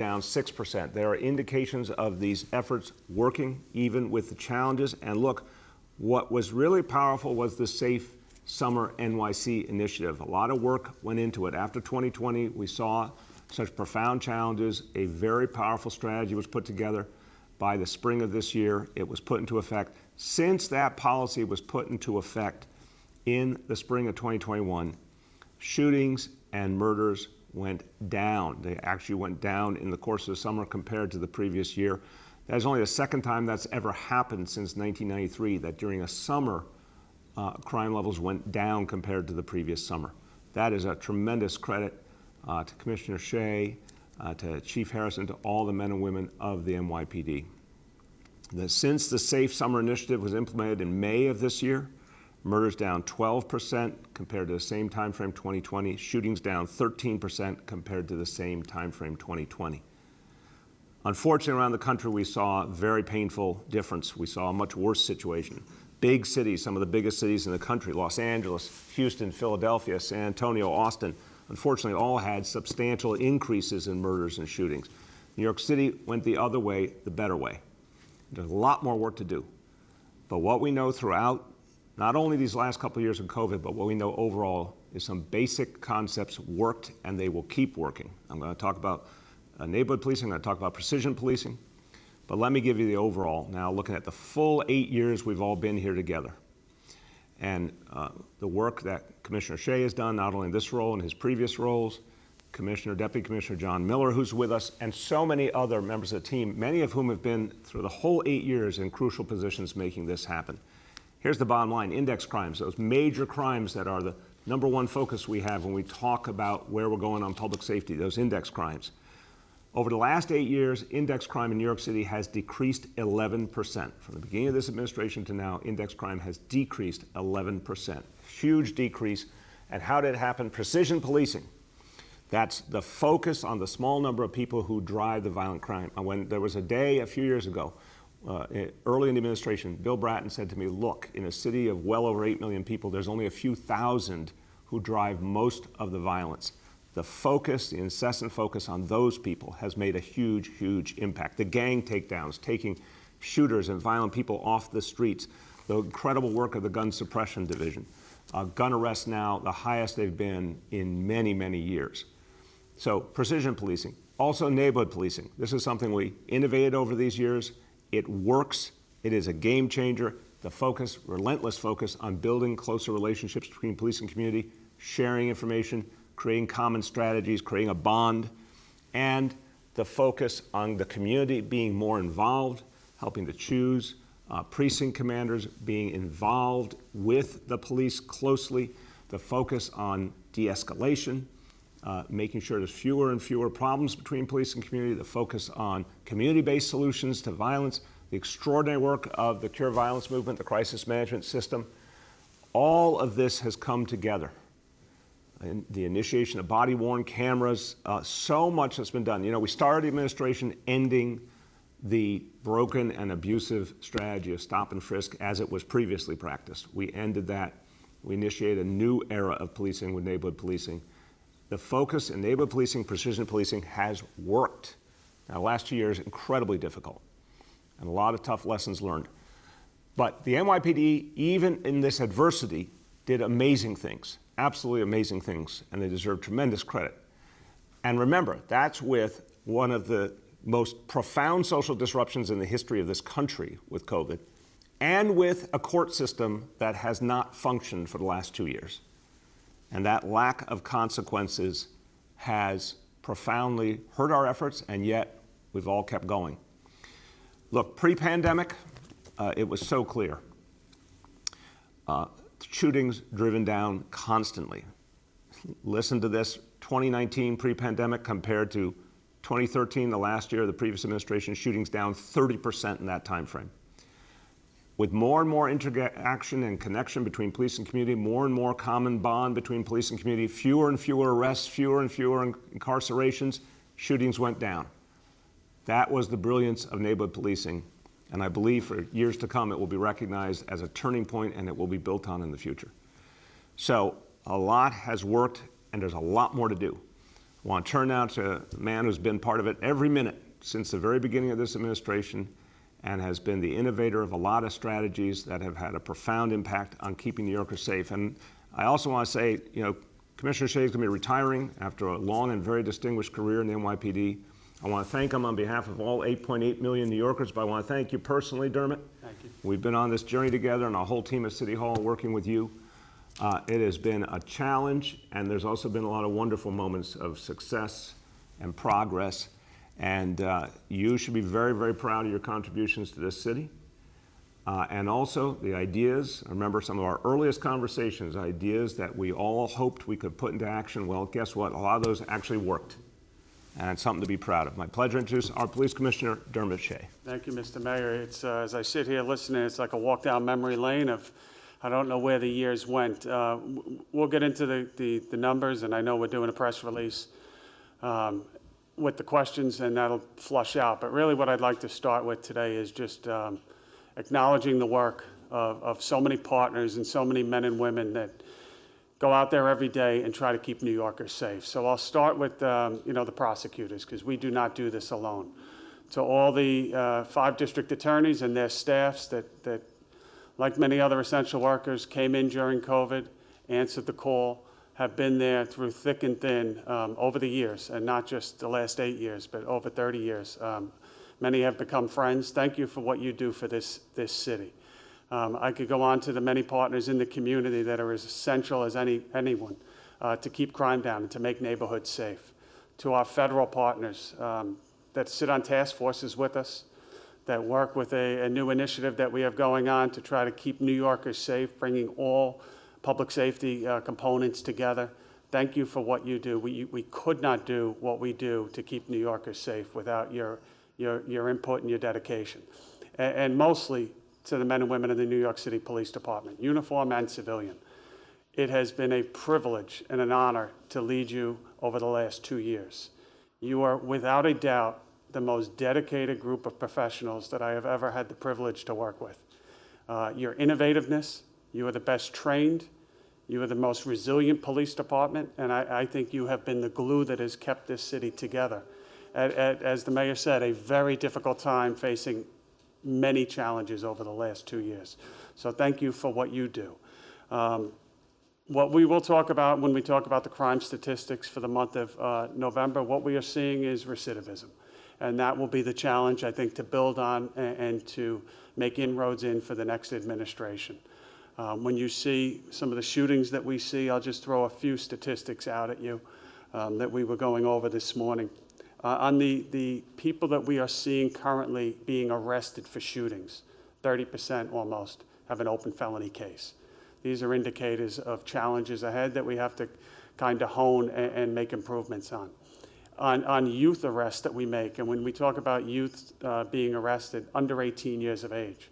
down 6%. There are indications of these efforts working, even with the challenges. And look, what was really powerful was the Safe Summer NYC initiative. A lot of work went into it. After 2020, we saw such profound challenges. A very powerful strategy was put together. By the spring of this year, it was put into effect. Since that policy was put into effect in the spring of 2021, shootings and murders went down. They actually went down in the course of the summer compared to the previous year. That is only the second time that's ever happened since 1993, that during a summer, crime levels went down compared to the previous summer. That is a tremendous credit to Commissioner Shea, to Chief Harrison, to all the men and women of the NYPD. Since the Safe Summer Initiative was implemented in May of this year, murders down 12% compared to the same time frame 2020. Shootings down 13% compared to the same time frame 2020. Unfortunately, around the country, we saw a very painful difference. We saw a much worse situation. Big cities, some of the biggest cities in the country, Los Angeles, Houston, Philadelphia, San Antonio, Austin, unfortunately all had substantial increases in murders and shootings. New York City went the other way, the better way. There's a lot more work to do. But what we know throughout not only these last couple of years of COVID, but what we know overall is some basic concepts worked and they will keep working. I'm going to talk about neighborhood policing, I'm going to talk about precision policing, but let me give you the overall now, looking at the full 8 years we've all been here together. And the work that Commissioner Shea has done, not only in this role, in his previous roles, Deputy Commissioner John Miller, who's with us, and so many other members of the team, many of whom have been through the whole 8 years in crucial positions making this happen. Here's the bottom line: index crimes, those major crimes that are the #1 focus we have when we talk about where we're going on public safety, those index crimes. Over the last 8 years, index crime in New York City has decreased 11%. From the beginning of this administration to now, index crime has decreased 11%. Huge decrease. And how did it happen? Precision policing. That's the focus on the small number of people who drive the violent crime. When there was a day a few years ago, early in the administration, Bill Bratton said to me, look, in a city of well over 8 million people, there's only a few thousand who drive most of the violence. The focus, the incessant focus on those people has made a huge, huge impact. The gang takedowns, taking shooters and violent people off the streets, the incredible work of the gun suppression division. Gun arrests now, the highest they've been in many, many years. So precision policing, also neighborhood policing. This is something we innovated over these years. It works. It is a game changer. The focus, relentless focus on building closer relationships between police and community, sharing information, creating common strategies, creating a bond, and the focus on the community being more involved, helping to choose, precinct commanders being involved with the police closely, the focus on de-escalation, making sure there's fewer and fewer problems between police and community, the focus on community-based solutions to violence, the extraordinary work of the Cure Violence movement, the crisis management system. All of this has come together. And the initiation of body-worn cameras, so much has been done. You know, we started the administration ending the broken and abusive strategy of stop and frisk as it was previously practiced. We ended that. We initiated a new era of policing with neighborhood policing. The focus in neighborhood policing, precision policing, has worked. Now, the last 2 years, incredibly difficult, and a lot of tough lessons learned. But the NYPD, even in this adversity, did amazing things, absolutely amazing things, and they deserve tremendous credit. And remember, that's with one of the most profound social disruptions in the history of this country with COVID, and with a court system that has not functioned for the last 2 years. And that lack of consequences has profoundly hurt our efforts, and yet we've all kept going. Look, pre-pandemic, it was so clear. Shootings driven down constantly. Listen to this: 2019 pre-pandemic compared to 2013, the last year of the previous administration, shootings down 30% in that time frame. With more and more interaction and connection between police and community, more and more common bond between police and community, fewer and fewer arrests, fewer and fewer incarcerations, shootings went down. That was the brilliance of neighborhood policing, and I believe for years to come it will be recognized as a turning point and it will be built on in the future. So a lot has worked and there's a lot more to do. I want to turn now to a man who's been part of it every minute since the very beginning of this administration and has been the innovator of a lot of strategies that have had a profound impact on keeping New Yorkers safe. And I also want to say, Commissioner Shea is going to be retiring after a long and very distinguished career in the NYPD. I want to thank him on behalf of all 8.8 million New Yorkers, but I want to thank you personally, Dermot. Thank you. We've been on this journey together and our whole team at City Hall working with you. It has been a challenge, and there's also been a lot of wonderful moments of success and progress. And you should be very, very proud of your contributions to this city. And also the ideas, I remember some of our earliest conversations, ideas that we all hoped we could put into action. Well, guess what? A lot of those actually worked. And it's something to be proud of. My pleasure to introduce our Police Commissioner, Dermot Shea. Thank you, Mr. Mayor. It's as I sit here listening, it's like a walk down memory lane of, I don't know where the years went. We'll get into the numbers, and I know we're doing a press release with the questions, and that'll flush out. But really what I'd like to start with today is just acknowledging the work of so many partners and so many men and women that go out there every day and try to keep New Yorkers safe. So I'll start with the prosecutors, because we do not do this alone. To all the 5 district attorneys and their staffs that, like many other essential workers, came in during COVID, answered the call, have been there through thick and thin over the years, and not just the last 8 years, but over 30 years. Many have become friends. Thank you for what you do for this city. I could go on to the many partners in the community that are as essential as anyone to keep crime down and to make neighborhoods safe. To our federal partners that sit on task forces with us, that work with a new initiative that we have going on to try to keep New Yorkers safe, bringing all public safety components together. Thank you for what you do. We could not do what we do to keep New Yorkers safe without your input and your dedication. And mostly, to the men and women of the New York City Police Department, uniform and civilian. It has been a privilege and an honor to lead you over the last 2 years. You are without a doubt the most dedicated group of professionals that I have ever had the privilege to work with. Your innovativeness, you are the best trained, you are the most resilient police department, and I think you have been the glue that has kept this city together. As the mayor said, a very difficult time facing many challenges over the last 2 years. So thank you for what you do. What we will talk about when we talk about the crime statistics for the month of November, what we are seeing is recidivism. And that will be the challenge, I think, to build on and to make inroads in for the next administration. When you see some of the shootings that we see, I'll just throw a few statistics out at you that we were going over this morning. On the people that we are seeing currently being arrested for shootings, 30% almost have an open felony case. These are indicators of challenges ahead that we have to kind of hone and make improvements on. On youth arrests that we make, and when we talk about youth being arrested under 18 years of age,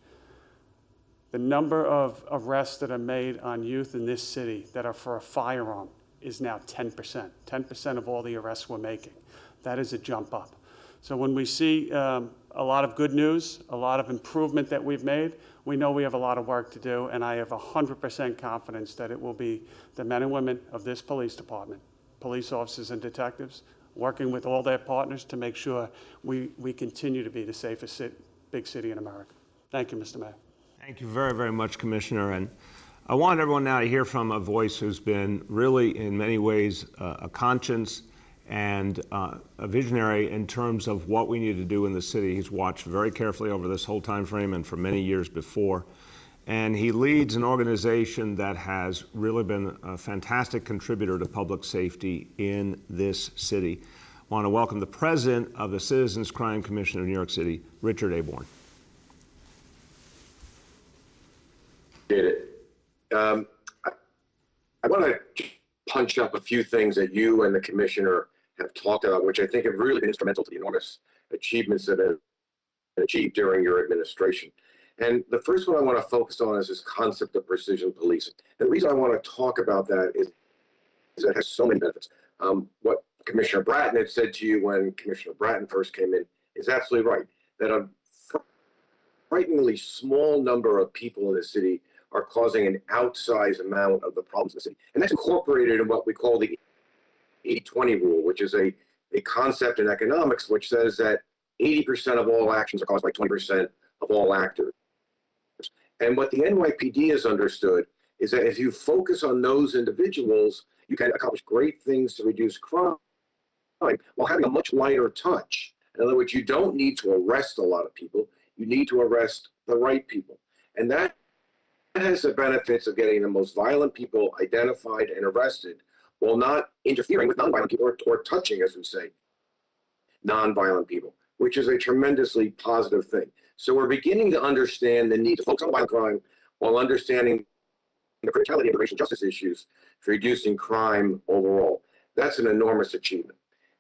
the number of arrests that are made on youth in this city that are for a firearm is now 10%. 10% of all the arrests we're making. That is a jump up. So when we see a lot of good news, a lot of improvement that we've made, we know we have a lot of work to do, and I have 100% confidence that it will be the men and women of this police department, police officers and detectives, working with all their partners to make sure we continue to be the safest big city in America. Thank you, Mr. Mayor. Thank you very, very much, Commissioner. And I want everyone now to hear from a voice who's been really, in many ways, a conscience and a visionary in terms of what we need to do in the city. He's watched very carefully over this whole time frame and for many years before. And he leads an organization that has really been a fantastic contributor to public safety in this city. I want to welcome the president of the Citizens Crime Commission of New York City, Richard Aborn. Did it. I want to punch up a few things that you and the commissioner have talked about, which I think have really been instrumental to the enormous achievements that have been achieved during your administration. And the first one I want to focus on is this concept of precision policing. And the reason I want to talk about that is it has so many benefits. What Commissioner Bratton had said to you when Commissioner Bratton first came in is absolutely right, that a frighteningly small number of people in the city are causing an outsized amount of the problems in the city. And that's incorporated in what we call the 80-20 rule, which is a concept in economics which says that 80% of all actions are caused by 20% of all actors. And what the NYPD has understood is that if you focus on those individuals, you can accomplish great things to reduce crime while having a much lighter touch. In other words, you don't need to arrest a lot of people. You need to arrest the right people. And that has the benefits of getting the most violent people identified and arrested while not interfering with nonviolent people or touching, as we say, nonviolent people, which is a tremendously positive thing. So we're beginning to understand the need to focus on violent crime while understanding the criticality of the racial justice issues for reducing crime overall. That's an enormous achievement.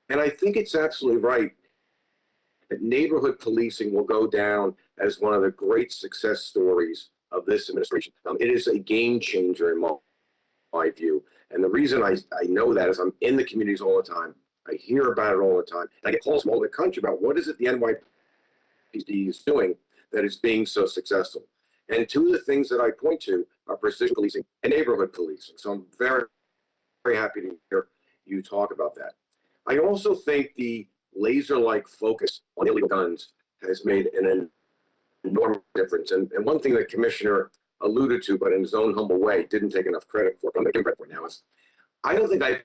And I think it's absolutely right that neighborhood policing will go down as one of the great success stories of this administration. It is a game changer in my view. And the reason I know that is I'm in the communities all the time. I hear about it all the time. I get calls from all over the country about what is it the NYPD is doing that is being so successful. And two of the things that I point to are precision policing and neighborhood policing. So I'm very, very happy to hear you talk about that. I also think the laser-like focus on illegal guns has made an enormous difference. And one thing the commissioner alluded to, but in his own humble way, didn't take enough credit for, but I'm going to give credit for now, is I don't think I've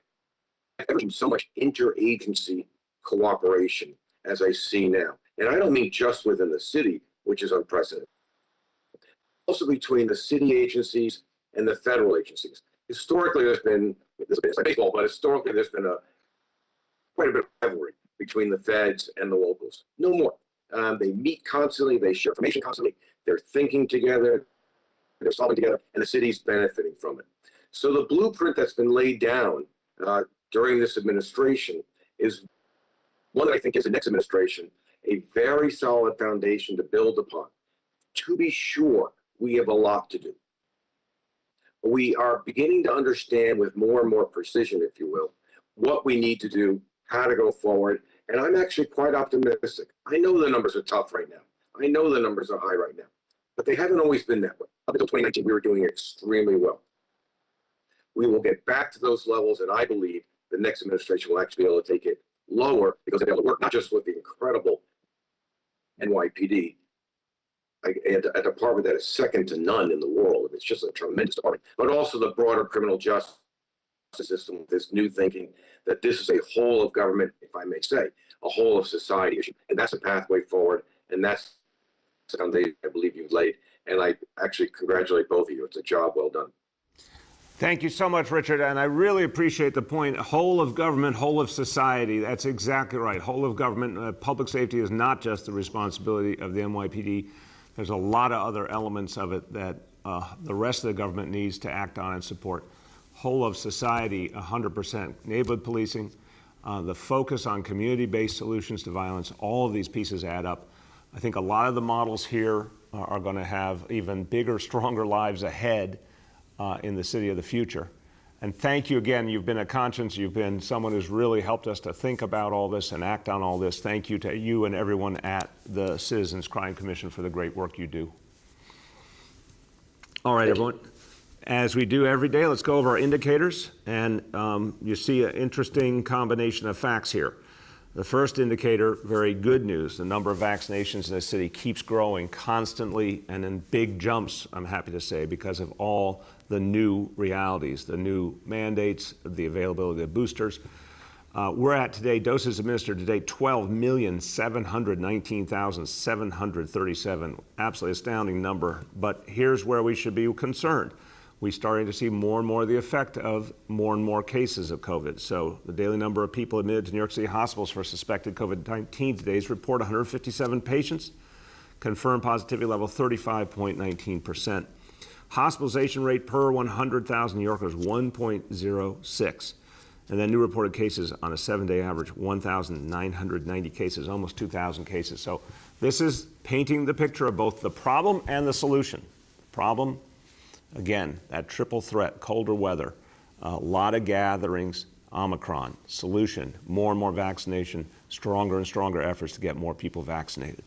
ever seen so much interagency cooperation as I see now. And I don't mean just within the city, which is unprecedented. Also between the city agencies and the federal agencies. Historically, it's like baseball, but historically there's been quite a bit of rivalry between the feds and the locals. No more. They meet constantly, they share information constantly, they're thinking together, they're solving together, and the city's benefiting from it. So the blueprint that's been laid down during this administration is one that I think gives the next administration a very solid foundation to build upon. To be sure, we have a lot to do. We are beginning to understand with more and more precision, if you will, what we need to do, how to go forward, and I'm actually quite optimistic. I know the numbers are tough right now. I know the numbers are high right now, but they haven't always been that way. Up until 2019, we were doing extremely well. We will get back to those levels, and I believe the next administration will actually be able to take it lower because they'll be able to work not just with the incredible NYPD, a department that is second to none in the world. It's just a tremendous department, but also the broader criminal justice system with this new thinking that this is a whole of government, if I may say, a whole of society issue. And that's a pathway forward. And that's the foundation I believe you've laid. And I actually congratulate both of you. It's a job well done. Thank you so much, Richard. And I really appreciate the point. Whole of government, whole of society. That's exactly right. Whole of government. Public safety is not just the responsibility of the NYPD. There's a lot of other elements of it that the rest of the government needs to act on and support. Whole of society, 100%. Neighborhood policing, the focus on community-based solutions to violence, all of these pieces add up. I think a lot of the models here are going to have even bigger, stronger lives ahead in the city of the future. And thank you again. You've been a conscience. You've been someone who's really helped us to think about all this and act on all this. Thank you to you and everyone at the Citizens Crime Commission for the great work you do. All right, everyone. As we do every day, let's go over our indicators. And you see an interesting combination of facts here. The first indicator, very good news. The number of vaccinations in the city keeps growing constantly and in big jumps, I'm happy to say, because of all the new realities, the new mandates, the availability of boosters. We're at today, doses administered today, 12,719,737. Absolutely astounding number. But here's where we should be concerned. We're starting to see more and more of the effect of more and more cases of COVID. So the daily number of people admitted to New York City hospitals for suspected COVID-19 today's report 157 patients, confirmed positivity level 35.19%. Hospitalization rate per 100,000 New Yorkers 1.06. And then new reported cases on a 7-day average 1,990 cases, almost 2,000 cases. So this is painting the picture of both the problem and the solution. Problem, again, that triple threat, colder weather, a lot of gatherings, Omicron. Solution, more and more vaccination, stronger and stronger efforts to get more people vaccinated.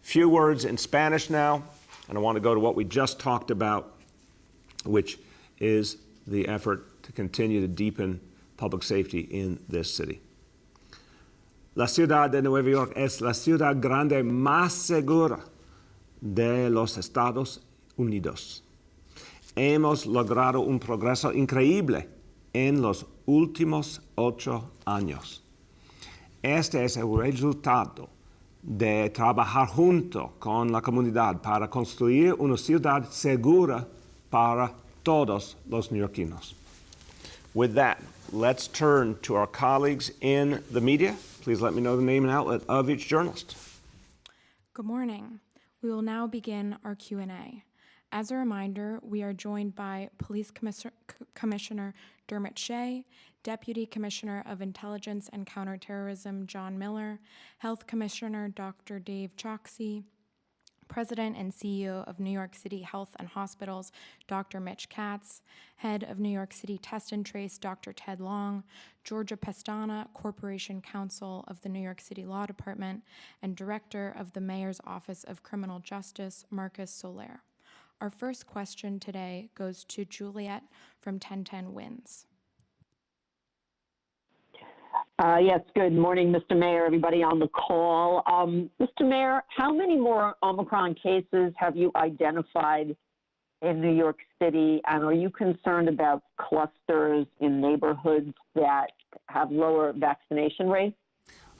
Few words in Spanish now, and I want to go to what we just talked about, which is the effort to continue to deepen public safety in this city. La ciudad de Nueva York es la ciudad grande más segura de los Estados Unidos. Hemos logrado un progreso increíble en los últimos 8 años. Este es el resultado de trabajar junto con la comunidad para construir una ciudad segura para todos los neoyorquinos. With that, let's turn to our colleagues in the media. Please let me know the name and outlet of each journalist. Good morning. We will now begin our Q&A. As a reminder, we are joined by Police Commissioner Dermot Shea, Deputy Commissioner of Intelligence and Counterterrorism John Miller, Health Commissioner Dr. Dave Choksi, President and CEO of New York City Health and Hospitals, Dr. Mitch Katz, Head of New York City Test and Trace, Dr. Ted Long, Georgia Pestana, Corporation Counsel of the New York City Law Department, and Director of the Mayor's Office of Criminal Justice, Marcus Soler. Our first question today goes to Juliet from 1010 Wins. Yes, good morning, Mr. Mayor, everybody on the call. Mr. Mayor, how many more Omicron cases have you identified in New York City, and are you concerned about clusters in neighborhoods that have lower vaccination rates?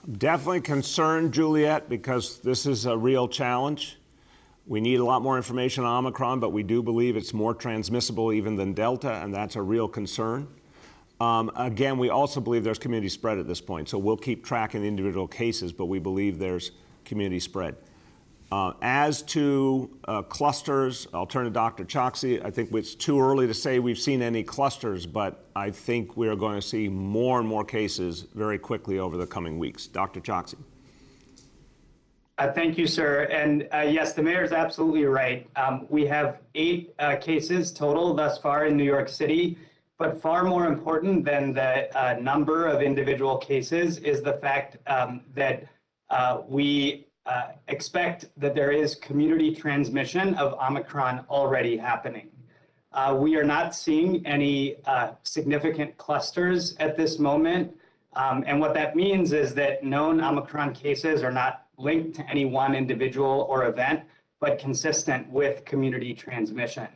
I'm definitely concerned, Juliet, because this is a real challenge. We need a lot more information on Omicron, but we do believe it's more transmissible even than Delta, and that's a real concern. Again, we also believe there's community spread at this point, so we'll keep tracking the individual cases, but we believe there's community spread. As to clusters, I'll turn to Dr. Choksi. I think it's too early to say we've seen any clusters, but I think we're going to see more and more cases very quickly over the coming weeks. Dr. Choksi. Thank you, sir. And yes, the mayor is absolutely right. We have 8 cases total thus far in New York City. But far more important than the number of individual cases is the fact that we expect that there is community transmission of Omicron already happening. We are not seeing any significant clusters at this moment. And what that means is that known Omicron cases are not linked to any one individual or event, but consistent with community transmission.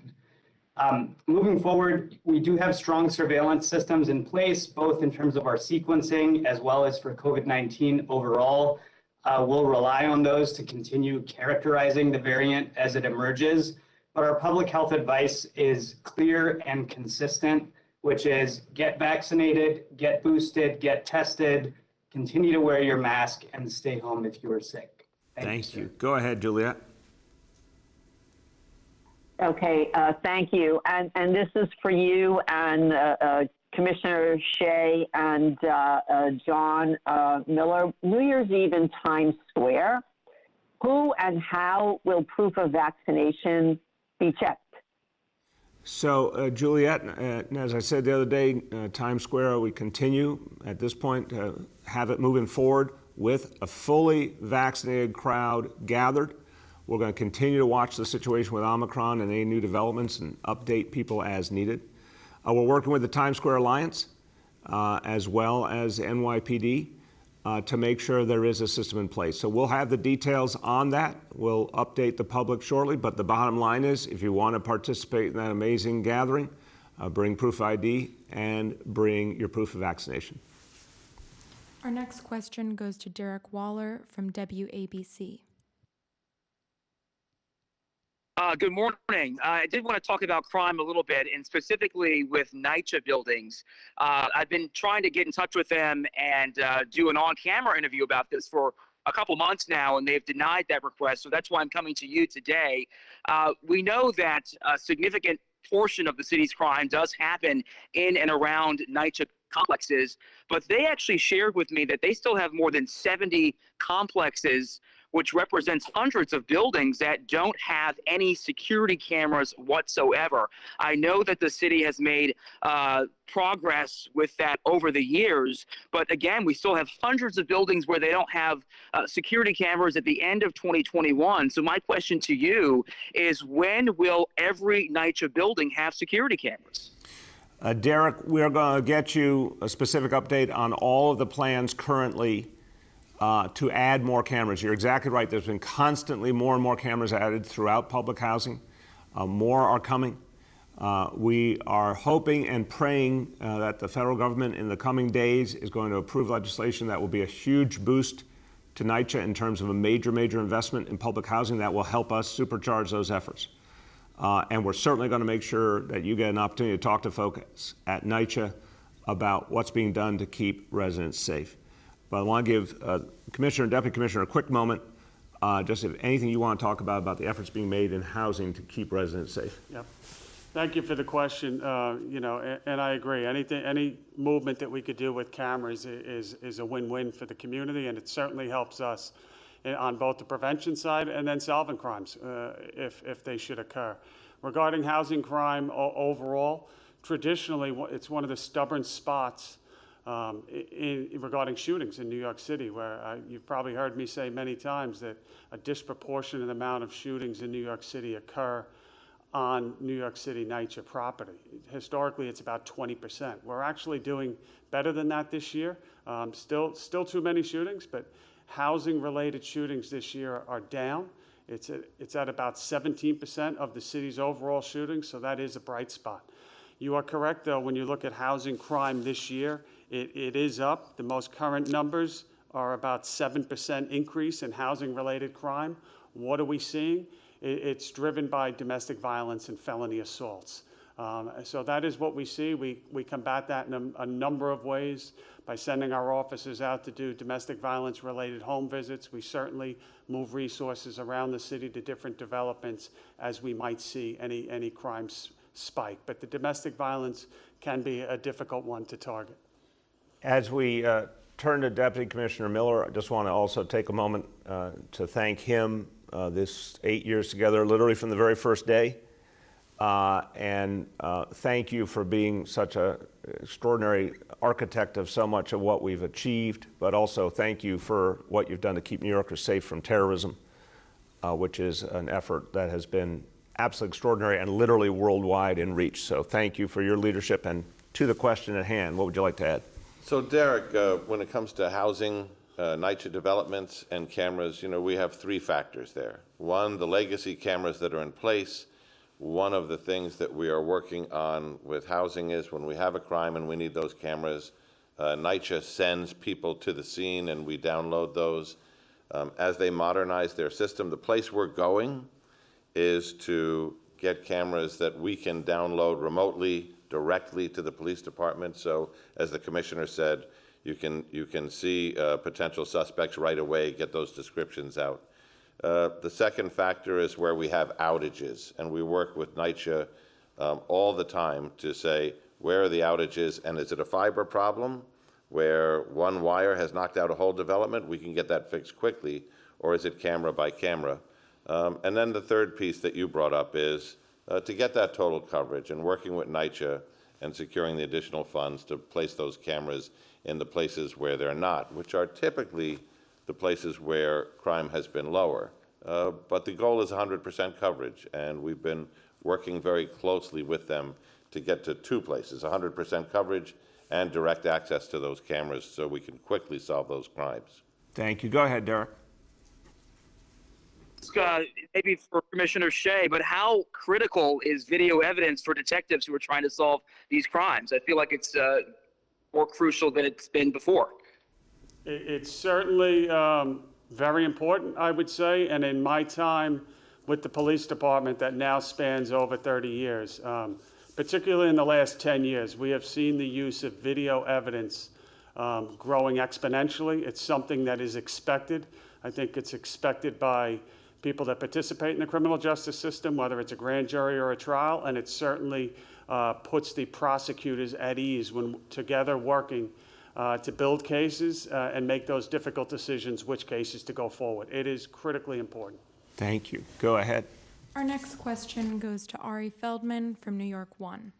Moving forward, we do have strong surveillance systems in place, both in terms of our sequencing as well as for COVID-19 overall. We'll rely on those to continue characterizing the variant as it emerges. But our public health advice is clear and consistent, which is get vaccinated, get boosted, get tested, continue to wear your mask, and stay home if you are sick. Thank you. Go ahead, Juliet. Okay, thank you. And this is for you and Commissioner Shea and John Miller. New Year's Eve in Times Square. Who and how will proof of vaccination be checked? So, Juliet, as I said the other day, Times Square, we continue at this point to have it moving forward with a fully vaccinated crowd gathered. We're going to continue to watch the situation with Omicron and any new developments and update people as needed. We're working with the Times Square Alliance as well as NYPD to make sure there is a system in place. So we'll have the details on that. We'll update the public shortly, but the bottom line is if you want to participate in that amazing gathering, bring proof ID and bring your proof of vaccination. Our next question goes to Derek Waller from WABC. Good morning. I did want to talk about crime a little bit, and specifically with NYCHA buildings. I've been trying to get in touch with them and do an on-camera interview about this for a couple months now, and they've denied that request. So that's why I'm coming to you today. We know that a significant portion of the city's crime does happen in and around NYCHA complexes, but they actually shared with me that they still have more than 70 complexes, which represents hundreds of buildings that don't have any security cameras whatsoever. I know that the city has made progress with that over the years, but again, we still have hundreds of buildings where they don't have security cameras at the end of 2021. So my question to you is, when will every NYCHA building have security cameras? Derek, we're going to get you a specific update on all of the plans currently to add more cameras. You're exactly right. There's been constantly more and more cameras added throughout public housing. More are coming. We are hoping and praying that the federal government in the coming days is going to approve legislation that will be a huge boost to NYCHA in terms of a major, major investment in public housing that will help us supercharge those efforts. And we're certainly going to make sure that you get an opportunity to talk to folks at NYCHA about what's being done to keep residents safe. But I want to give Commissioner and Deputy Commissioner a quick moment, just if anything you want to talk about the efforts being made in housing to keep residents safe. Yep. Thank you for the question. You know, and I agree. Any movement that we could do with cameras is a win-win for the community, and it certainly helps us on both the prevention side and then solving crimes if they should occur. Regarding housing crime overall, traditionally it's one of the stubborn spots regarding shootings in New York City, where you've probably heard me say many times that a disproportionate amount of shootings in New York City occur on New York City NYCHA property. Historically, it's about 20%. We're actually doing better than that this year. Still too many shootings, but housing-related shootings this year are down. It's at about 17% of the city's overall shootings, so that is a bright spot. You are correct, though, when you look at housing crime this year, it is up. The most current numbers are about 7% increase in housing-related crime. What are we seeing? It's driven by domestic violence and felony assaults. So that is what we see. We combat that in a number of ways by sending our officers out to do domestic violence related home visits. We certainly move resources around the city to different developments as we might see any crimes spike. But the domestic violence can be a difficult one to target. As we turn to Deputy Commissioner Miller, I just want to also take a moment to thank him. This 8 years together, literally from the very first day. And thank you for being such an extraordinary architect of so much of what we've achieved, but also thank you for what you've done to keep New Yorkers safe from terrorism, which is an effort that has been absolutely extraordinary and literally worldwide in reach. So thank you for your leadership. And to the question at hand, what would you like to add? So Derek, when it comes to housing, NYCHA developments and cameras, you know, we have three factors there. One, the legacy cameras that are in place. One of the things that we are working on with housing is when we have a crime and we need those cameras, NYCHA sends people to the scene and we download those. As they modernize their system, the place we're going is to get cameras that we can download remotely directly to the police department. So as the commissioner said, you can see potential suspects right away, get those descriptions out. The second factor is where we have outages, and we work with NYCHA all the time to say, where are the outages, and is it a fiber problem where one wire has knocked out a whole development? We can get that fixed quickly, or is it camera by camera? And then the third piece that you brought up is to get that total coverage and working with NYCHA and securing the additional funds to place those cameras in the places where they're not, which are typically the places where crime has been lower. But the goal is 100% coverage, and we've been working very closely with them to get to two places, 100% coverage and direct access to those cameras so we can quickly solve those crimes. Thank you. Go ahead, Derek. Maybe for Commissioner Shea, but how critical is video evidence for detectives who are trying to solve these crimes? I feel like it's more crucial than it's been before. It's certainly very important, I would say, and in my time with the police department that now spans over 30 years, particularly in the last 10 years, we have seen the use of video evidence growing exponentially. It's something that is expected. I think it's expected by people that participate in the criminal justice system, whether it's a grand jury or a trial, and it certainly puts the prosecutors at ease when together working to build cases and make those difficult decisions which cases to go forward. It is critically important. Thank you. Go ahead. Our next question goes to Ari Feldman from New York One.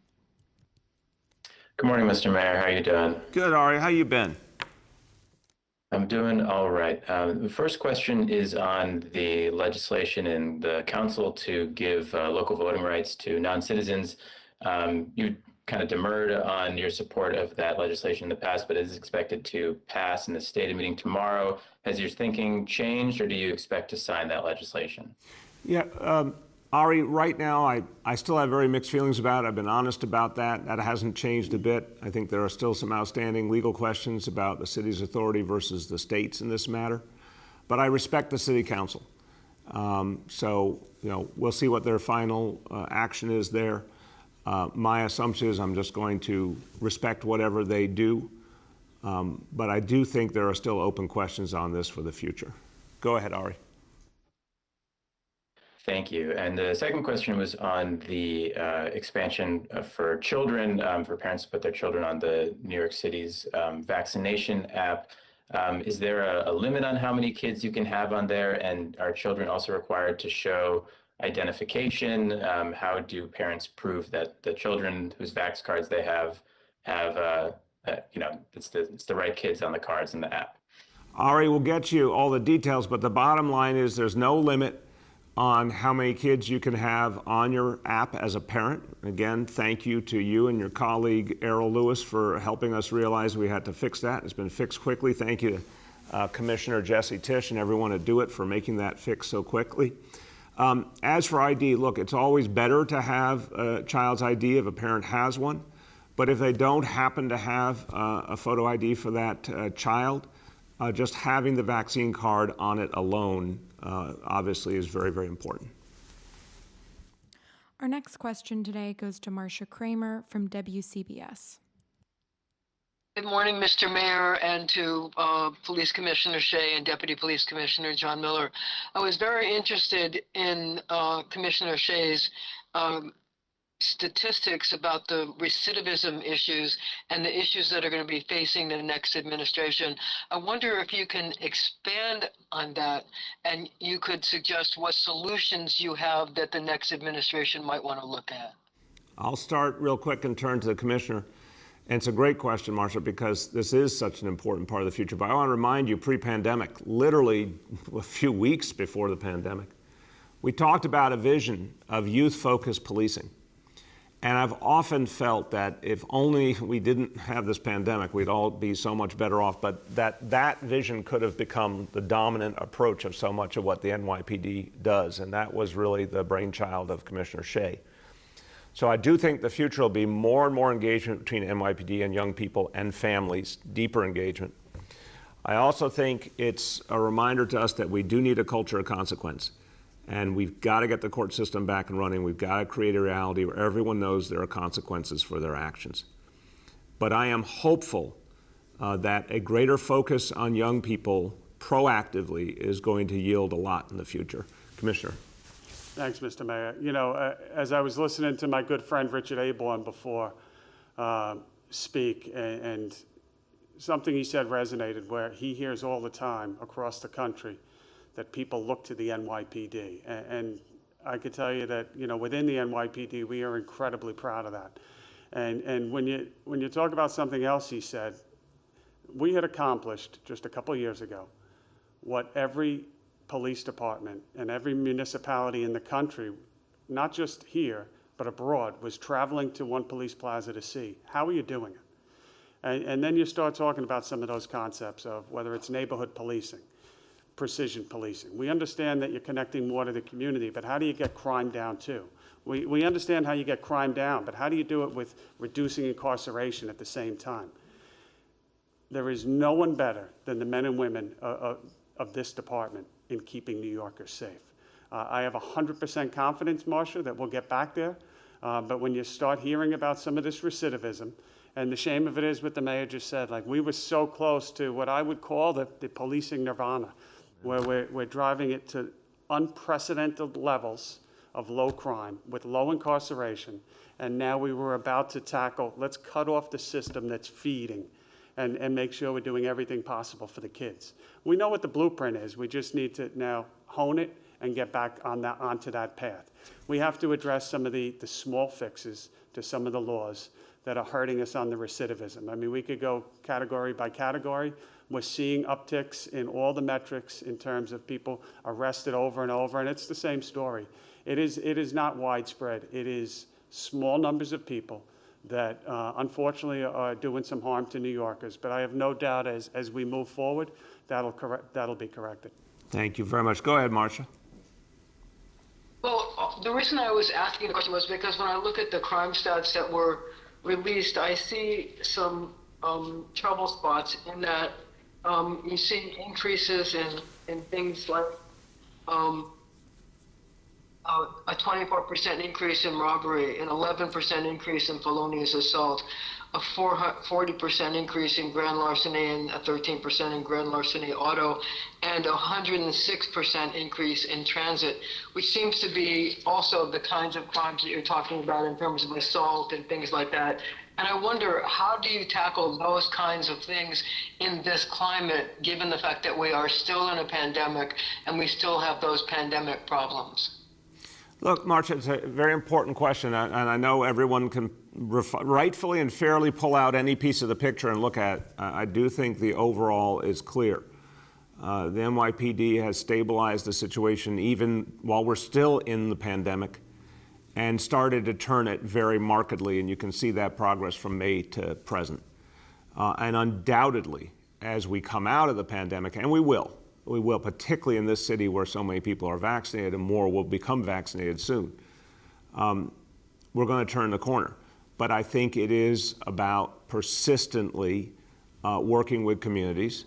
Good morning, Mr. Mayor. How are you doing? Good, Ari. How you been? I'm doing all right. The first question is on the legislation in the council to give local voting rights to non-citizens. You kind of demurred on your support of that legislation in the past, but it is expected to pass in the stated meeting tomorrow. Has your thinking changed, or do you expect to sign that legislation? Yeah, Ari, right now, I still have very mixed feelings about it. I've been honest about that. That hasn't changed a bit. I think there are still some outstanding legal questions about the city's authority versus the state's in this matter. But I respect the city council. So, we'll see what their final action is there. My assumption is I'm just going to respect whatever they do. But I do think there are still open questions on this for the future. Go ahead, Ari. Thank you. And the second question was on the expansion for children, for parents to put their children on the New York City's vaccination app. Is there a limit on how many kids you can have on there? And are children also required to show identification? How do parents prove that the children whose vax cards they have, it's the right kids on the cards in the app? Ari will get you all the details, but the bottom line is there's no limit on how many kids you can have on your app as a parent. Again, thank you to you and your colleague Errol Lewis for helping us realize we had to fix that. It's been fixed quickly. Thank you to Commissioner Jesse Tisch and everyone at Do It for making that fix so quickly. As for ID, look, it's always better to have a child's ID if a parent has one. But if they don't happen to have a photo ID for that child, just having the vaccine card on it alone obviously is very, very important. Our next question today goes to Marcia Kramer from WCBS. Good morning, Mr. Mayor, and to Police Commissioner Shea and Deputy Police Commissioner John Miller. I was very interested in Commissioner Shea's statistics about the recidivism issues and the issues that are going to be facing the next administration. I wonder if you can expand on that and you could suggest what solutions you have that the next administration might want to look at. I'll start real quick and turn to the Commissioner. And it's a great question, Marcia, because this is such an important part of the future. But I want to remind you, pre-pandemic, literally a few weeks before the pandemic, we talked about a vision of youth-focused policing. And I've often felt that if only we didn't have this pandemic, we'd all be so much better off. But that vision could have become the dominant approach of so much of what the NYPD does. And that was really the brainchild of Commissioner Shea. So I do think the future will be more and more engagement between NYPD and young people and families, deeper engagement. I also think it's a reminder to us that we do need a culture of consequence. And we've got to get the court system back and running. We've got to create a reality where everyone knows there are consequences for their actions. But I am hopeful that a greater focus on young people proactively is going to yield a lot in the future. Commissioner. Thanks, Mr. Mayor. As I was listening to my good friend Richard Aborn before speak, and something he said resonated, where he hears all the time across the country that people look to the NYPD. And I could tell you that, within the NYPD, we are incredibly proud of that. And when you talk about something else he said, we had accomplished just a couple of years ago what every police department and every municipality in the country, not just here, but abroad, was traveling to one police plaza to see. How are you doing it? And then you start talking about some of those concepts of whether it's neighborhood policing, precision policing. We understand that you're connecting more to the community, but how do you get crime down too? We understand how you get crime down, but how do you do it with reducing incarceration at the same time? There is no one better than the men and women of this department in keeping New Yorkers safe. I have 100% confidence, Marcia, that we'll get back there. But when you start hearing about some of this recidivism, and the shame of it is what the mayor just said, like we were so close to what I would call the policing nirvana, where we're driving it to unprecedented levels of low crime with low incarceration. And now we were about to tackle, let's cut off the system that's feeding and make sure we're doing everything possible for the kids. We know what the blueprint is. We just need to now hone it and get back onto that path. We have to address some of the small fixes to some of the laws that are hurting us on the recidivism. I mean, we could go category by category. We're seeing upticks in all the metrics in terms of people arrested over and over, and it's the same story. It is not widespread. It is small numbers of people that unfortunately are doing some harm to New Yorkers. But I have no doubt as we move forward, that'll be corrected. Thank you very much. Go ahead, Marcia. Well, the reason I was asking the question was because when I look at the crime stats that were released, I see some trouble spots in that you see increases in things like a 24% increase in robbery, an 11% increase in felonious assault, a 40% increase in grand larceny, and a 13% in grand larceny auto, and a 106% increase in transit, which seems to be also the kinds of crimes that you're talking about in terms of assault and things like that. And I wonder, how do you tackle those kinds of things in this climate, given the fact that we are still in a pandemic and we still have those pandemic problems? Look, Marcia, it's a very important question, and I know everyone can rightfully and fairly pull out any piece of the picture and look at it. I do think the overall is clear. The NYPD has stabilized the situation even while we're still in the pandemic and started to turn it very markedly, and you can see that progress from May to present. And undoubtedly, as we come out of the pandemic, and we will, particularly in this city where so many people are vaccinated and more will become vaccinated soon, we're going to turn the corner. But I think it is about persistently working with communities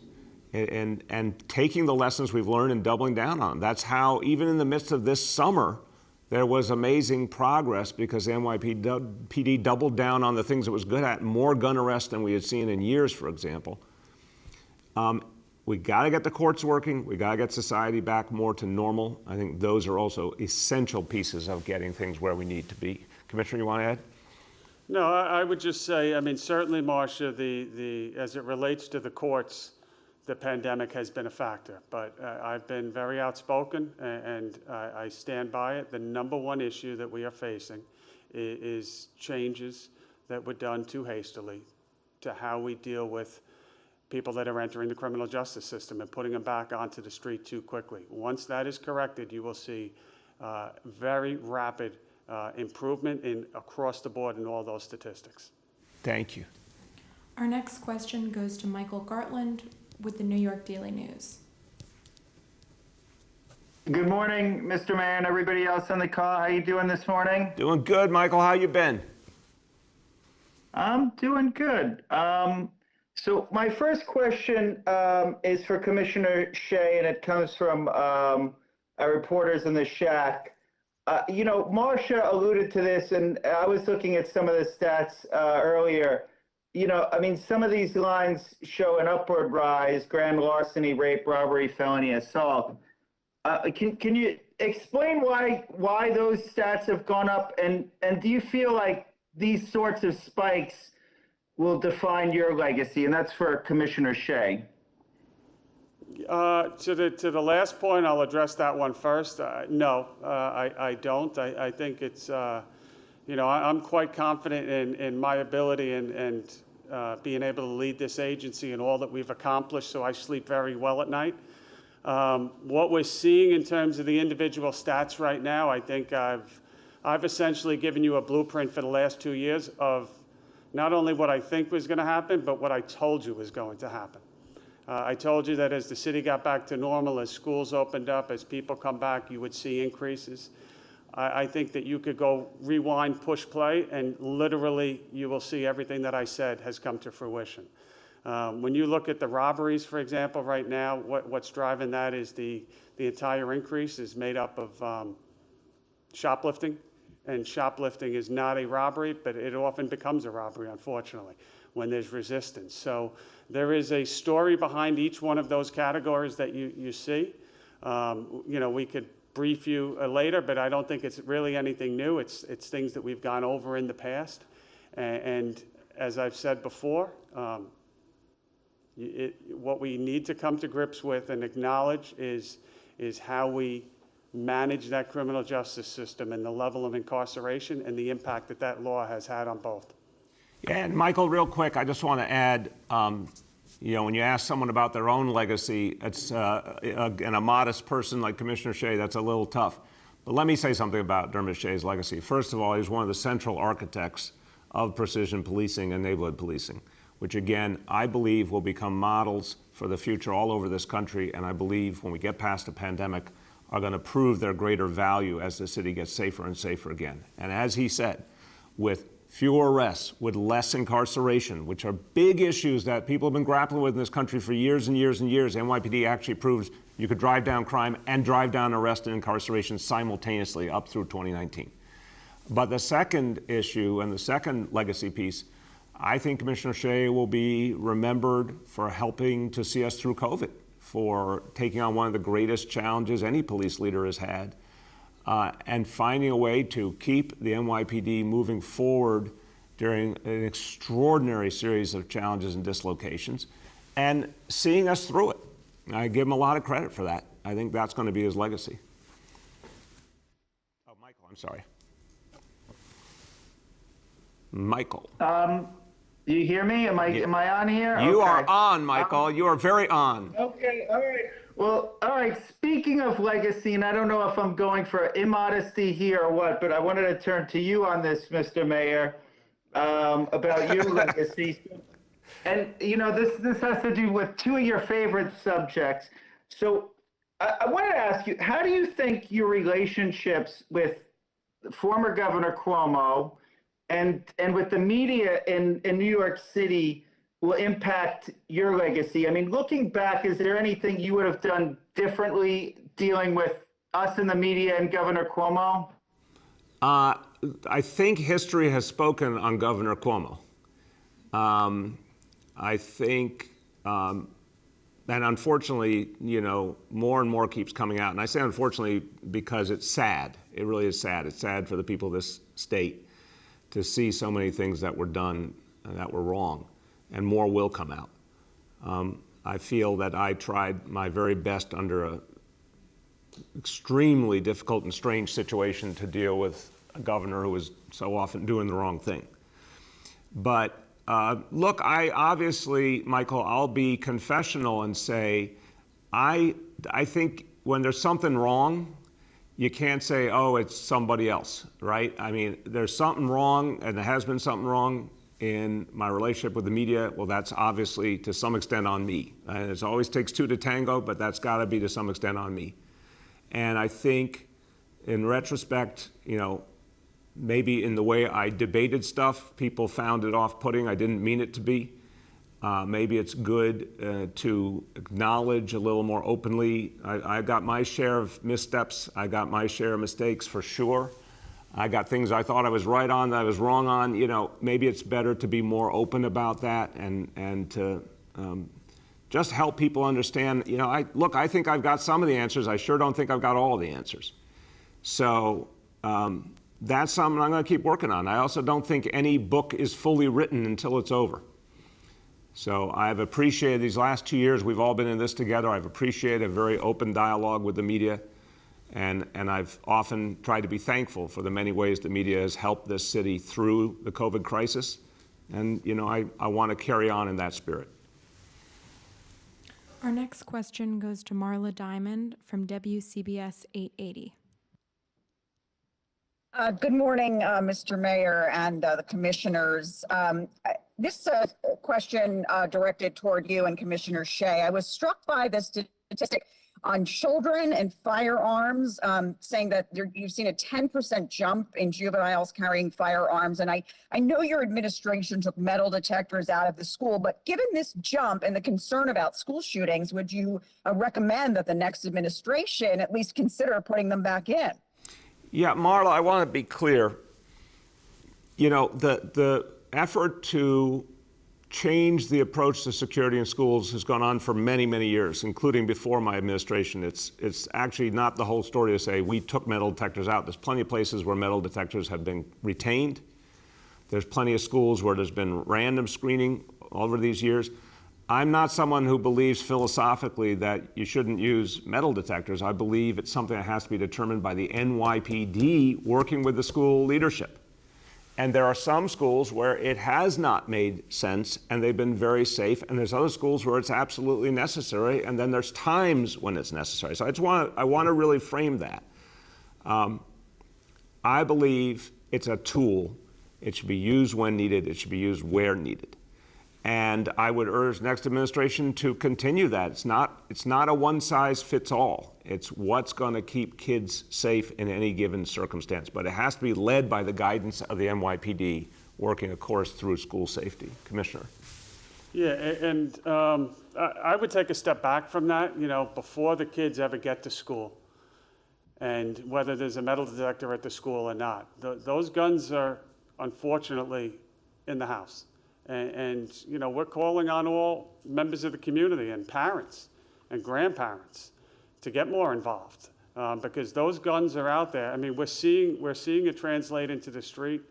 and taking the lessons we've learned and doubling down on them. That's how, even in the midst of this summer, there was amazing progress because the NYPD doubled down on the things it was good at, more gun arrests than we had seen in years, for example. We got to get the courts working. We got to get society back more to normal. I think those are also essential pieces of getting things where we need to be. Commissioner, you want to add? No, I would just say, I mean, certainly, Marcia, as it relates to the courts, the pandemic has been a factor. But I've been very outspoken, and I stand by it. The number one issue that we are facing is changes that were done too hastily to how we deal with people that are entering the criminal justice system and putting them back onto the street too quickly. Once that is corrected, you will see very rapid improvement across the board in all those statistics. Thank you. Our next question goes to Michael Gartland with the New York Daily News. Good morning, Mr. Mayor and everybody else on the call. How you doing this morning? Doing good, Michael. How you been? I'm doing good. So my first question is for Commissioner Shea, and it comes from our reporters in the Shack. Marcia alluded to this, and I was looking at some of the stats earlier. Some of these lines show an upward rise: grand larceny, rape, robbery, felony, assault. Can you explain why those stats have gone up, and do you feel like these sorts of spikes will define your legacy? And that's for Commissioner Shea. To the last point, I'll address that one first. No, I don't. I think it's, I'm quite confident in my ability and being able to lead this agency and all that we've accomplished, so I sleep very well at night. What we're seeing in terms of the individual stats right now, I think I've essentially given you a blueprint for the last 2 years of not only what I think was going to happen, but what I told you was going to happen. I told you that as the city got back to normal, as schools opened up, as people come back, you would see increases. I think that you could go rewind, push play, and literally you will see everything that I said has come to fruition. When you look at the robberies, for example, right now, what's driving that is the entire increase is made up of shoplifting. And shoplifting is not a robbery, but it often becomes a robbery, unfortunately, when there's resistance. So there is a story behind each one of those categories that you see. We could brief you later, but I don't think it's really anything new. It's things that we've gone over in the past. And as I've said before, what we need to come to grips with and acknowledge is how we manage that criminal justice system and the level of incarceration and the impact that law has had on both. Yeah, and Michael, real quick, I just want to add, when you ask someone about their own legacy, it's and a modest person like Commissioner Shea, that's a little tough. But let me say something about Dermot Shea's legacy. First of all, he's one of the central architects of precision policing and neighborhood policing, which again, I believe will become models for the future all over this country, and I believe when we get past the pandemic, are going to prove their greater value as the city gets safer and safer again. And as he said, with fewer arrests, with less incarceration, which are big issues that people have been grappling with in this country for years and years and years, NYPD actually proves you could drive down crime and drive down arrest and incarceration simultaneously up through 2019. But the second issue and the second legacy piece, I think Commissioner Shea will be remembered for helping to see us through COVID, for taking on one of the greatest challenges any police leader has had, and finding a way to keep the NYPD moving forward during an extraordinary series of challenges and dislocations, and seeing us through it. I give him a lot of credit for that. I think that's going to be his legacy. Oh, Michael, I'm sorry. Michael. Do you hear me? Am I on here? You Okay. are on, Michael. You are very on. Okay, all right. Well, all right. Speaking of legacy, and I don't know if I'm going for immodesty here or what, but I wanted to turn to you on this, Mr. Mayor, about your legacy. And, you know, this has to do with two of your favorite subjects. So I wanted to ask you, how do you think your relationships with former Governor Cuomo and with the media in New York City will impact your legacy? I mean, looking back, is there anything you would have done differently dealing with us in the media and Governor Cuomo? I think history has spoken on Governor Cuomo. I think, and unfortunately, you know, more and more keeps coming out. And I say unfortunately because it's sad. It really is sad. It's sad for the people of this state to see so many things that were done that were wrong, and more will come out. I feel that I tried my very best under an extremely difficult and strange situation to deal with a governor who was so often doing the wrong thing. But look, I obviously, Michael, I'll be confessional and say, I think when there's something wrong, you can't say, oh, it's somebody else, right? I mean, there's something wrong, and there has been something wrong in my relationship with the media. Well, that's obviously to some extent on me. And it always takes two to tango, but that's got to be to some extent on me. And I think in retrospect, you know, maybe in the way I debated stuff, people found it off-putting. I didn't mean it to be. Maybe it's good to acknowledge a little more openly. I got my share of missteps. I got my share of mistakes for sure. I got things I thought I was right on that I was wrong on. You know, maybe it's better to be more open about that and to just help people understand. You know, I think I've got some of the answers. I sure don't think I've got all the answers. So that's something I'm going to keep working on. I also don't think any book is fully written until it's over. So I've appreciated these last 2 years. We've all been in this together. I've appreciated a very open dialogue with the media. And I've often tried to be thankful for the many ways the media has helped this city through the COVID crisis. And, you know, I want to carry on in that spirit. Our next question goes to Marla Diamond from WCBS 880. Good morning, Mr. Mayor and the commissioners. This question directed toward you and Commissioner Shea. I was struck by the statistic on children and firearms, saying that you've seen a 10% jump in juveniles carrying firearms. And I know your administration took metal detectors out of the school, but given this jump and the concern about school shootings, would you recommend that the next administration at least consider putting them back in? Yeah, Marla, I want to be clear. You know, the effort to change the approach to security in schools has gone on for many, many years, including before my administration. It's actually not the whole story to say we took metal detectors out. There's plenty of places where metal detectors have been retained. There's plenty of schools where there's been random screening over these years. I'm not someone who believes philosophically that you shouldn't use metal detectors. I believe it's something that has to be determined by the NYPD working with the school leadership. And there are some schools where it has not made sense and they've been very safe. And there's other schools where it's absolutely necessary. And then there's times when it's necessary. So I want to really frame that. I believe it's a tool It should be used when needed. It should be used where needed. And I would urge next administration to continue that. It's not a one-size-fits-all. It's what's going to keep kids safe in any given circumstance. But it has to be led by the guidance of the NYPD, working, of course, through school safety. Commissioner. Yeah, and I would take a step back from that, before the kids ever get to school, and whether there's a metal detector at the school or not. Those guns are, unfortunately, in the house. And we're calling on all members of the community and parents and grandparents to get more involved, because those guns are out there. I mean, we're seeing it translate into the street.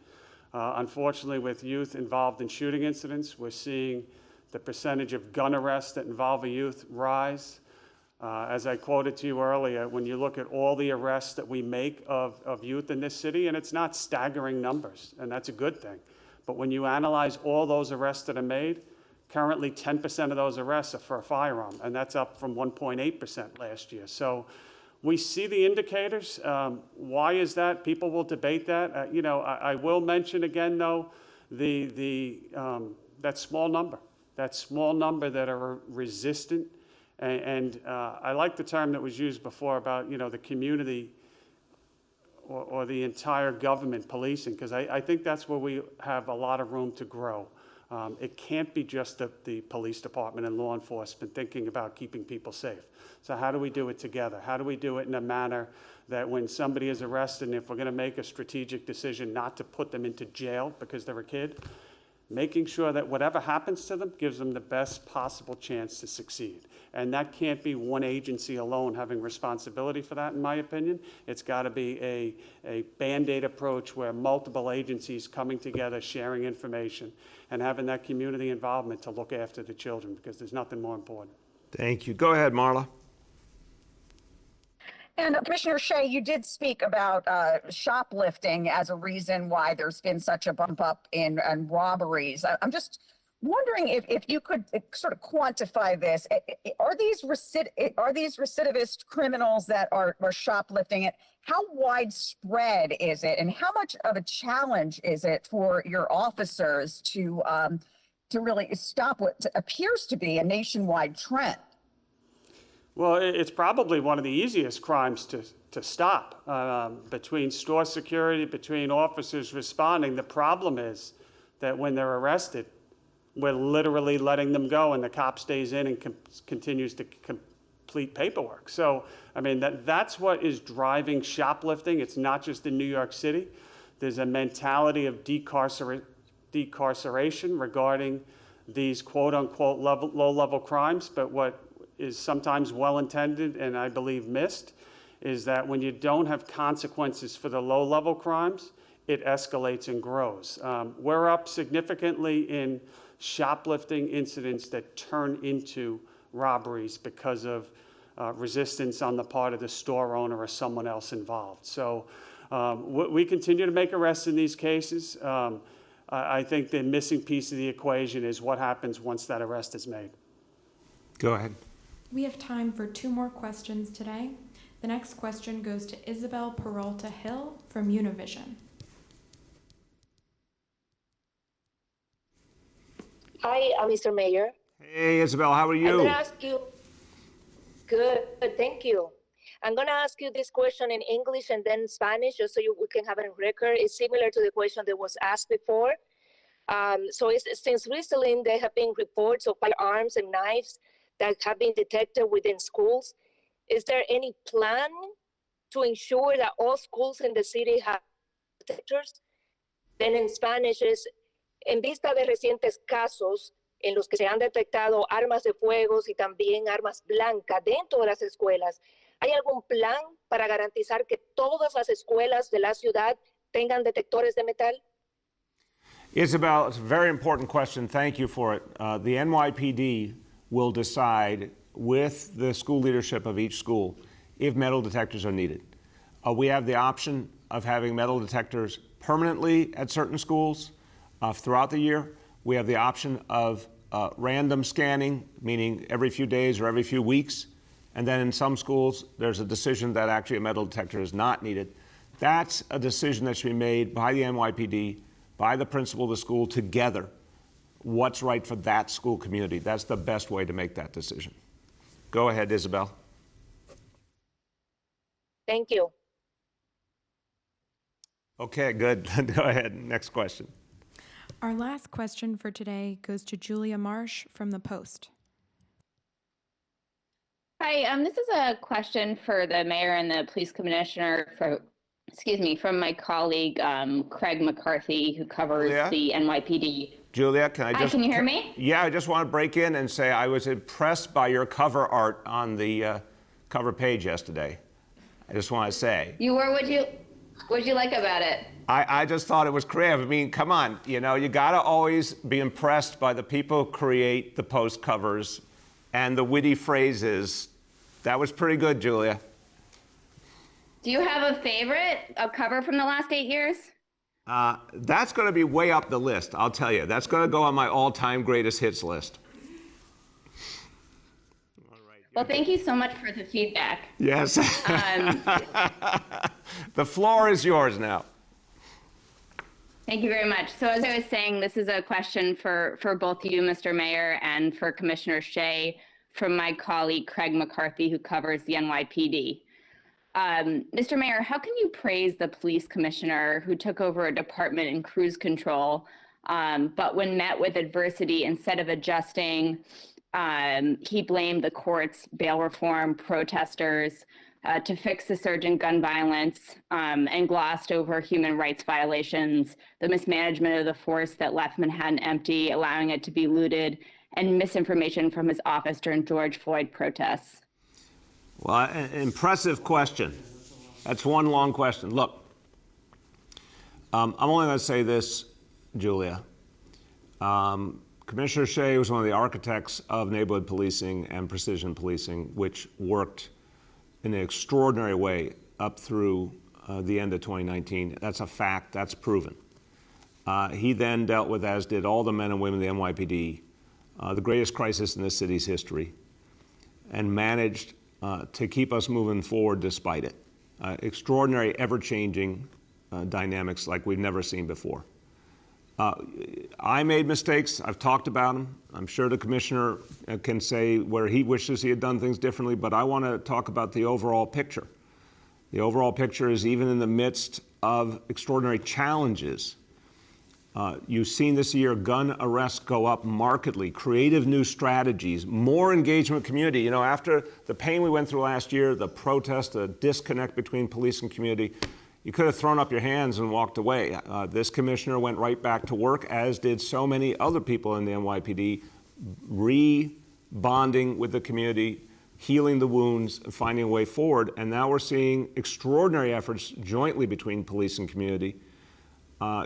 Unfortunately, with youth involved in shooting incidents, we're seeing the percentage of gun arrests that involve a youth rise. As I quoted to you earlier, when you look at all the arrests that we make of youth in this city, and it's not staggering numbers, and that's a good thing. But when you analyze all those arrests that are made, currently 10% of those arrests are for a firearm, and that's up from 1.8% last year. So we see the indicators. Why is that? People will debate that. I will mention again, though, that small number that are resistant. And I like the term that was used before about, the community or the entire government policing, because I think that's where we have a lot of room to grow. It can't be just the police department and law enforcement thinking about keeping people safe. So how do we do it together? How do we do it in a manner that when somebody is arrested, and if we're going to make a strategic decision not to put them into jail because they're a kid, making sure that whatever happens to them gives them the best possible chance to succeed. And that can't be one agency alone having responsibility for that, in my opinion. It's got to be a Band-Aid approach where multiple agencies coming together, sharing information, and having that community involvement to look after the children, because there's nothing more important. Thank you. Go ahead, Marla. And Commissioner Shea, you did speak about shoplifting as a reason why there's been such a bump up in robberies. I'm just wondering if you could sort of quantify this. Are these recidivist criminals that are shoplifting it? How widespread is it, and how much of a challenge is it for your officers to really stop what appears to be a nationwide trend? Well, it's probably one of the easiest crimes to stop, between store security, between officers responding. The problem is that when they're arrested, we're literally letting them go, and the cop stays in and continues to complete paperwork. So, I mean, that's what is driving shoplifting. It's not just in New York City. There's a mentality of decarceration regarding these quote-unquote low-level crimes, but what is sometimes well-intended and I believe missed is that when you don't have consequences for the low-level crimes, it escalates and grows. We're up significantly in shoplifting incidents that turn into robberies because of resistance on the part of the store owner or someone else involved. So we continue to make arrests in these cases. I think the missing piece of the equation is what happens once that arrest is made. Go ahead. We have time for 2 more questions today. The next question goes to Isabel Peralta Hill from Univision. Hi, Mr. Mayor. Hey, Isabel, how are you? I'm going to ask you, good, thank you. I'm going to ask you this question in English and then Spanish, just so we can have it on record. It's similar to the question that was asked before. Since recently, there have been reports of firearms and knives that have been detected within schools. Is there any plan to ensure that all schools in the city have detectors? Then in Spanish is, en vista de recientes casos en los que se han detectado armas de fuego y también armas blancas dentro de las escuelas, ¿hay algún plan para garantizar que todas las escuelas de la ciudad tengan detectores de metal? Isabel, it's a very important question. Thank you for it. The NYPD will decide with the school leadership of each school if metal detectors are needed. We have the option of having metal detectors permanently at certain schools throughout the year. We have the option of random scanning, meaning every few days or every few weeks. And then in some schools, there's a decision that actually a metal detector is not needed. That's a decision that should be made by the NYPD, by the principal of the school together what's right for that school community. That's the best way to make that decision. Go ahead, Isabel. Thank you. Okay, good. Go ahead. Next question. Our last question for today goes to Julia Marsh from The Post. Hi, this is a question for the mayor and the police commissioner from my colleague, Craig McCarthy, who covers the NYPD. Julia, can I just... Can you hear me? Yeah, I just want to break in and say I was impressed by your cover art on the cover page yesterday. I just want to say. You were, what'd you like about it? I just thought it was creative. I mean, come on, you got to always be impressed by the people who create the Post covers and the witty phrases. That was pretty good, Julia. Do you have a cover from the last 8 years? That's going to be way up the list, I'll tell you. That's going to go on my all-time greatest hits list. Well, thank you so much for the feedback. Yes. The floor is yours now. Thank you very much. So as I was saying, this is a question for both you, Mr. Mayor, and for Commissioner Shea from my colleague, Craig McCarthy, who covers the NYPD. Mr. Mayor, how can you praise the police commissioner who took over a department in cruise control, but when met with adversity, instead of adjusting, he blamed the court's bail reform protesters to fix the surge in gun violence and glossed over human rights violations, the mismanagement of the force that left Manhattan empty, allowing it to be looted, and misinformation from his office during George Floyd protests? Well, an impressive question. That's one long question. Look, I'm only going to say this, Julia. Commissioner Shea was one of the architects of neighborhood policing and precision policing, which worked in an extraordinary way up through the end of 2019. That's a fact. That's proven. He then dealt with, as did all the men and women of the NYPD, the greatest crisis in this city's history, and managed to keep us moving forward despite it. Extraordinary, ever-changing dynamics like we've never seen before. I made mistakes. I've talked about them. I'm sure the commissioner can say where he wishes he had done things differently, but I want to talk about the overall picture. The overall picture is, even in the midst of extraordinary challenges, you've seen this year gun arrests go up markedly, creative new strategies, more engagement with community. After the pain we went through last year, the protest, the disconnect between police and community, you could have thrown up your hands and walked away. This commissioner went right back to work, as did so many other people in the NYPD, re-bonding with the community, healing the wounds, and finding a way forward. And now we're seeing extraordinary efforts jointly between police and community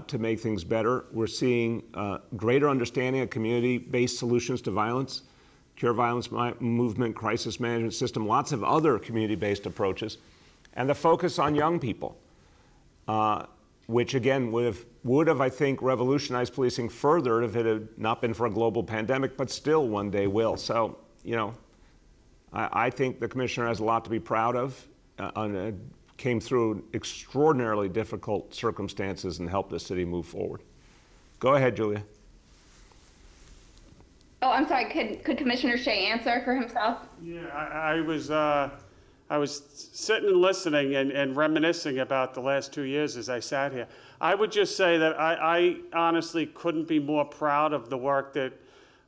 to make things better. We're seeing greater understanding of community-based solutions to violence, cure violence movement, crisis management system, lots of other community-based approaches, and the focus on young people. Which again would have, I think, revolutionized policing further if it had not been for a global pandemic, but still one day will. So, I think the commissioner has a lot to be proud of, came through extraordinarily difficult circumstances and helped the city move forward. Go ahead, Julia. Oh, I'm sorry, could Commissioner Shea answer for himself? Yeah, I was sitting and listening and reminiscing about the last 2 years as I sat here. I would just say that I honestly couldn't be more proud of the work that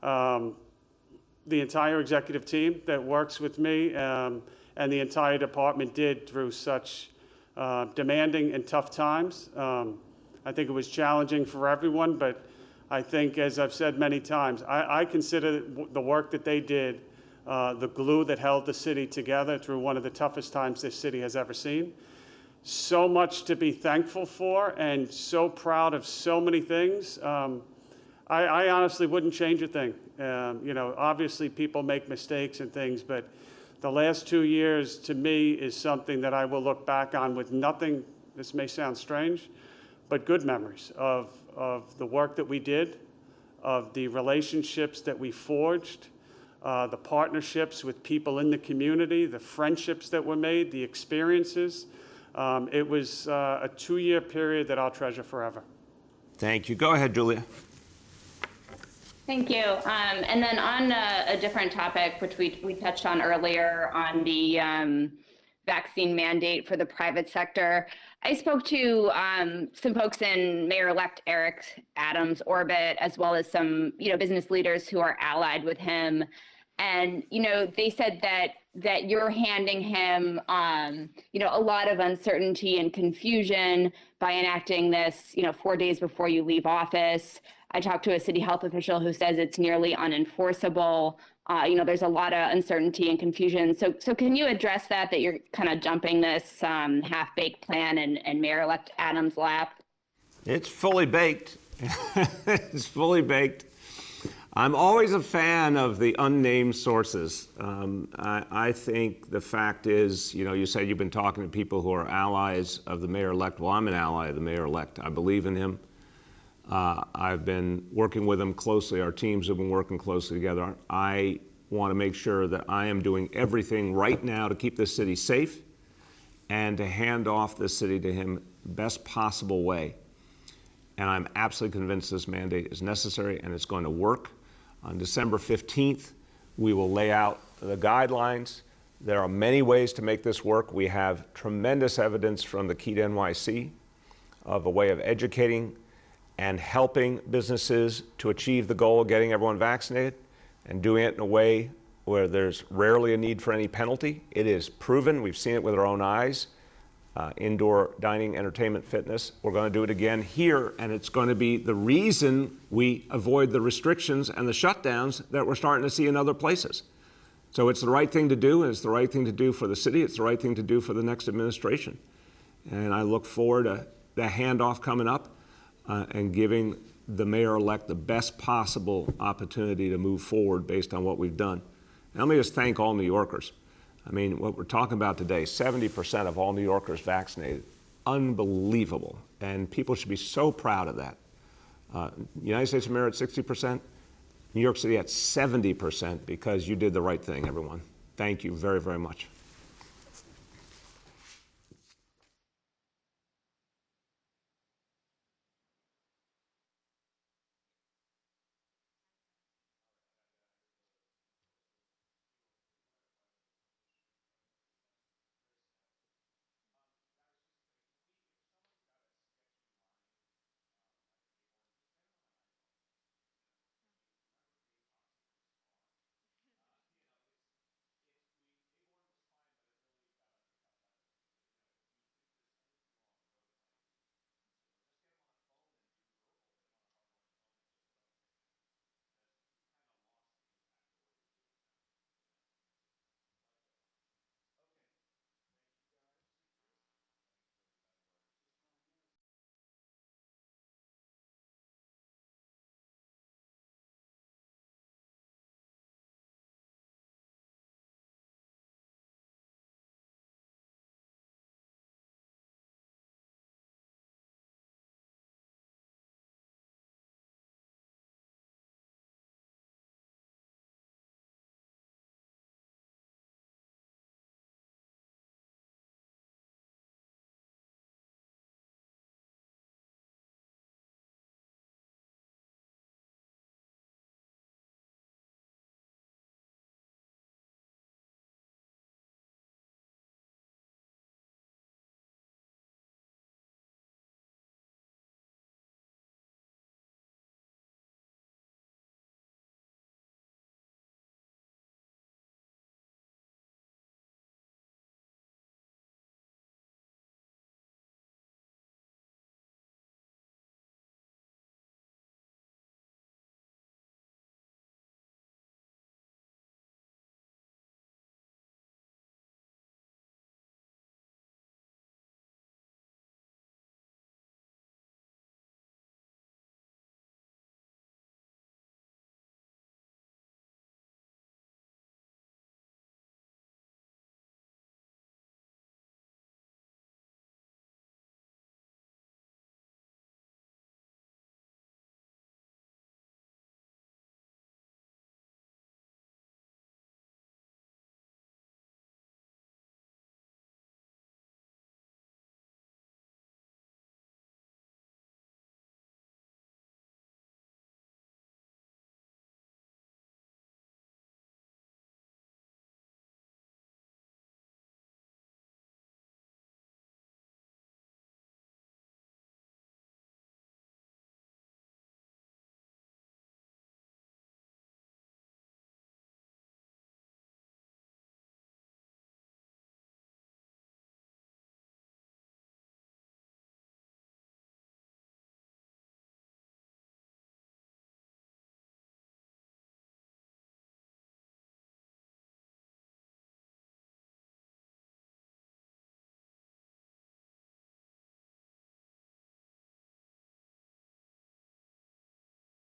the entire executive team that works with me and the entire department did through such demanding and tough times. I think it was challenging for everyone, but I think, as I've said many times, I consider the work that they did the glue that held the city together through one of the toughest times this city has ever seen. So much to be thankful for, and so proud of so many things. I honestly wouldn't change a thing. Obviously people make mistakes and things, but the last 2 years to me is something that I will look back on with nothing, this may sound strange, but good memories of the work that we did, of the relationships that we forged, the partnerships with people in the community, the friendships that were made, the experiences. It was a 2-year period that I'll treasure forever. Thank you. Go ahead, Julia. Thank you. And then on a different topic, which we touched on earlier on the vaccine mandate for the private sector, I spoke to some folks in Mayor-elect Eric Adams' orbit, as well as some business leaders who are allied with him. And they said that you're handing him a lot of uncertainty and confusion by enacting this 4 days before you leave office. I talked to a city health official who says it's nearly unenforceable. There's a lot of uncertainty and confusion. So can you address that you're kind of jumping this half-baked plan in Mayor-elect Adams' lap? It's fully baked. It's fully baked. I'm always a fan of the unnamed sources. I think the fact is, you said you've been talking to people who are allies of the mayor-elect. Well, I'm an ally of the mayor-elect. I believe in him. I've been working with him closely. Our teams have been working closely together. I want to make sure that I am doing everything right now to keep this city safe and to hand off this city to him the best possible way. And I'm absolutely convinced this mandate is necessary and it's going to work. On December 15th, we will lay out the guidelines. There are many ways to make this work. We have tremendous evidence from the Key to NYC of a way of educating and helping businesses to achieve the goal of getting everyone vaccinated and doing it in a way where there's rarely a need for any penalty. It is proven. We've seen it with our own eyes. Indoor dining, entertainment, fitness. We're going to do it again here, and it's going to be the reason we avoid the restrictions and the shutdowns that we're starting to see in other places. So it's the right thing to do, and it's the right thing to do for the city. It's the right thing to do for the next administration. And I look forward to the handoff coming up and giving the mayor-elect the best possible opportunity to move forward based on what we've done. And let me just thank all New Yorkers. I mean, what we're talking about today, 70% of all New Yorkers vaccinated. Unbelievable. And people should be so proud of that. United States of America at 60%, New York City at 70% because you did the right thing, everyone. Thank you very, very much.